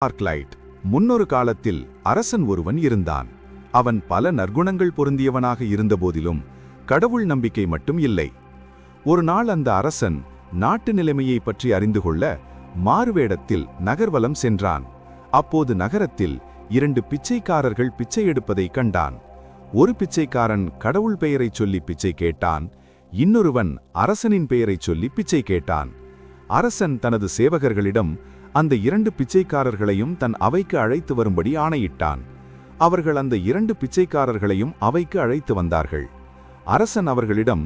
ஆர்க்லைட். முன்னொரு காலத்தில் அரசன் ஒருவன் இருந்தான். அவன் பல நற்குணங்கள் பொருந்தியவனாக இருந்தபோதிலும் கடவுள் நம்பிக்கை மட்டும் இல்லை. ஒரு நாள் அந்த அரசன் நாட்டு நிலைமையை பற்றி அறிந்து கொள்ள மாறுவேடத்தில் நகர்வலம் சென்றான். அப்போது நகரத்தில் 2 பிச்சைக்காரர்கள் பிச்சை எடுப்பதை கண்டான். ஒரு பிச்சைக்காரன் கடவுள் பெயரைச் சொல்லி பிச்சை கேட்டான். இன்னொருவன் அரசனின் பெயரைச் சொல்லி பிச்சை கேட்டான். அரசன் தனது சேவகர்களிடம் அந்த 2 பிச்சைக்காரர்களையும் தன் அவைக்கு அழைத்து வரும்படி ஆணையிட்டான். அவர்கள் அந்த 2 பிச்சைக்காரர்களையும் அவைக்கு அழைத்து வந்தார்கள். அரசன் அவர்களிடம்,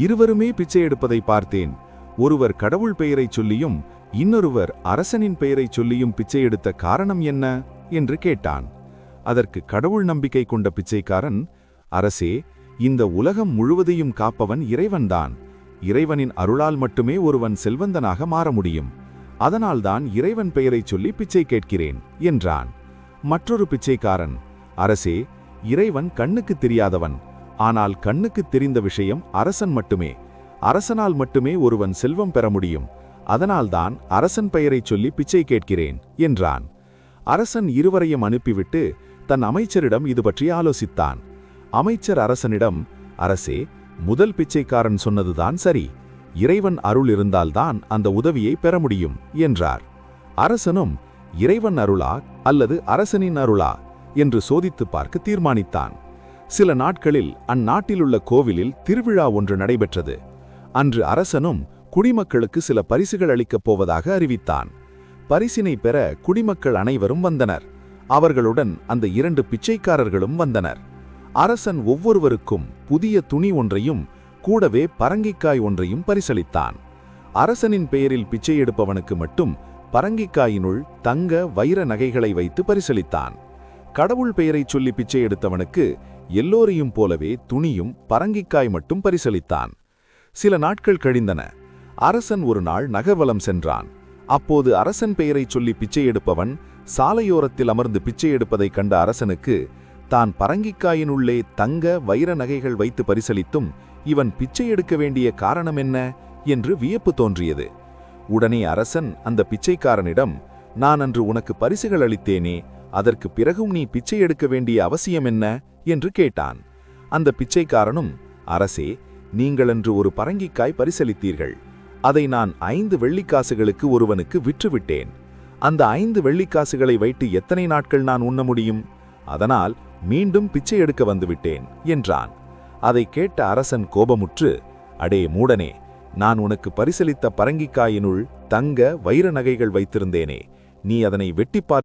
இருவருமே பிச்சை எடுப்பதை பார்த்தேன். ஒருவர் கடவுள் பெயரைச் சொல்லியும் இன்னொருவர் அரசனின் பெயரைச் சொல்லியும் பிச்சை எடுத்த காரணம் என்ன என்று கேட்டான். அதற்கு கடவுள் நம்பிக்கை கொண்ட பிச்சைக்காரன், அரசே, இந்த உலகம் முழுவதையும் காப்பவன் இறைவன்தான். இறைவனின் அருளால் மட்டுமே ஒருவன் செல்வந்தனாக மாற முடியும். அதனால்தான் இறைவன் பெயரைச் சொல்லி பிச்சை கேட்கிறேன் என்றான். மற்றொரு பிச்சைக்காரன், அரசே, இறைவன் கண்ணுக்கு தெரியாதவன். ஆனால் கண்ணுக்கு தெரிந்த விஷயம் அரசன் மட்டுமே. அரசனால் மட்டுமே ஒருவன் செல்வம் பெற முடியும். அதனால்தான் அரசன் பெயரைச் சொல்லி பிச்சை கேட்கிறேன் என்றான். அரசன் இருவரையும் அனுப்பிவிட்டு தன் அமைச்சரிடம் இது பற்றி ஆலோசித்தான். அமைச்சர் அரசனிடம், அரசே, முதல் பிச்சைக்காரன் சொன்னதுதான் சரி. இறைவன் அருள் இருந்தால்தான் அந்த உதவியை பெற முடியும் என்றார். அரசனும் இறைவன் அருளா அல்லது அரசனின் அருளா என்று சோதித்து பார்க்க தீர்மானித்தான். சில நாட்களில் அந்நாட்டிலுள்ள கோவிலில் திருவிழா ஒன்று நடைபெற்றது. அன்று அரசனும் குடிமக்களுக்கு சில பரிசுகள் அளிக்கப் போவதாக அறிவித்தான். பரிசினை பெற குடிமக்கள் அனைவரும் வந்தனர். அவர்களுடன் அந்த 2 பிச்சைக்காரர்களும் வந்தனர். அரசன் ஒவ்வொருவருக்கும் புதிய துணி ஒன்றையும் கூடவே பரங்கிக்காய் ஒன்றையும் பரிசளித்தான். அரசனின் பெயரில் பிச்சை எடுப்பவனுக்கு மட்டும் பரங்கிக்காயினுள் தங்க வைர நகைகளை வைத்து பரிசளித்தான். கடவுள் பெயரைச் சொல்லி பிச்சை எடுத்தவனுக்கு எல்லோரையும் போலவே துணியும் பரங்கிக்காய் மட்டும் பரிசளித்தான். சில நாட்கள் கழிந்தன. அரசன் ஒரு நாள் நகர்வலம் சென்றான். அப்போது அரசன் பெயரைச் சொல்லி பிச்சை எடுப்பவன் சாலையோரத்தில் அமர்ந்து பிச்சை எடுப்பதைக் கண்ட அரசனுக்கு தான் பரங்கிக்காயினுள்ளே தங்க வைர நகைகள் வைத்து பரிசளித்தும் இவன் பிச்சை எடுக்க வேண்டிய காரணம் என்ன என்று வியப்பு தோன்றியது. உடனே அரசன் அந்த பிச்சைக்காரனிடம், நான் அன்று உனக்கு பரிசுகள் அளித்தேனே, அதற்கு பிறகும் நீ பிச்சை எடுக்க வேண்டிய அவசியம் என்ன என்று கேட்டான். அந்த பிச்சைக்காரனும், அரசே, நீங்கள் அன்று ஒரு பரங்கிக்காய் பரிசளித்தீர்கள். அதை நான் 5 வெள்ளிக்காசுகளுக்கு ஒருவனுக்கு விற்றுவிட்டேன். அந்த 5 வெள்ளிக்காசுகளை வைத்து எத்தனை நாட்கள் நான் உண்ண முடியும்? அதனால் மீண்டும் பிச்சை எடுக்க வந்துவிட்டேன் என்றான். அதை கேட்ட அரசன் கோபமுற்று, அடே மூடனே, நான் உனக்கு பரிசளித்த பரங்கிக்காயினுள் தங்க வைர நகைகள் வைத்திருந்தேனே, நீ அதனை வெட்டிப்பார்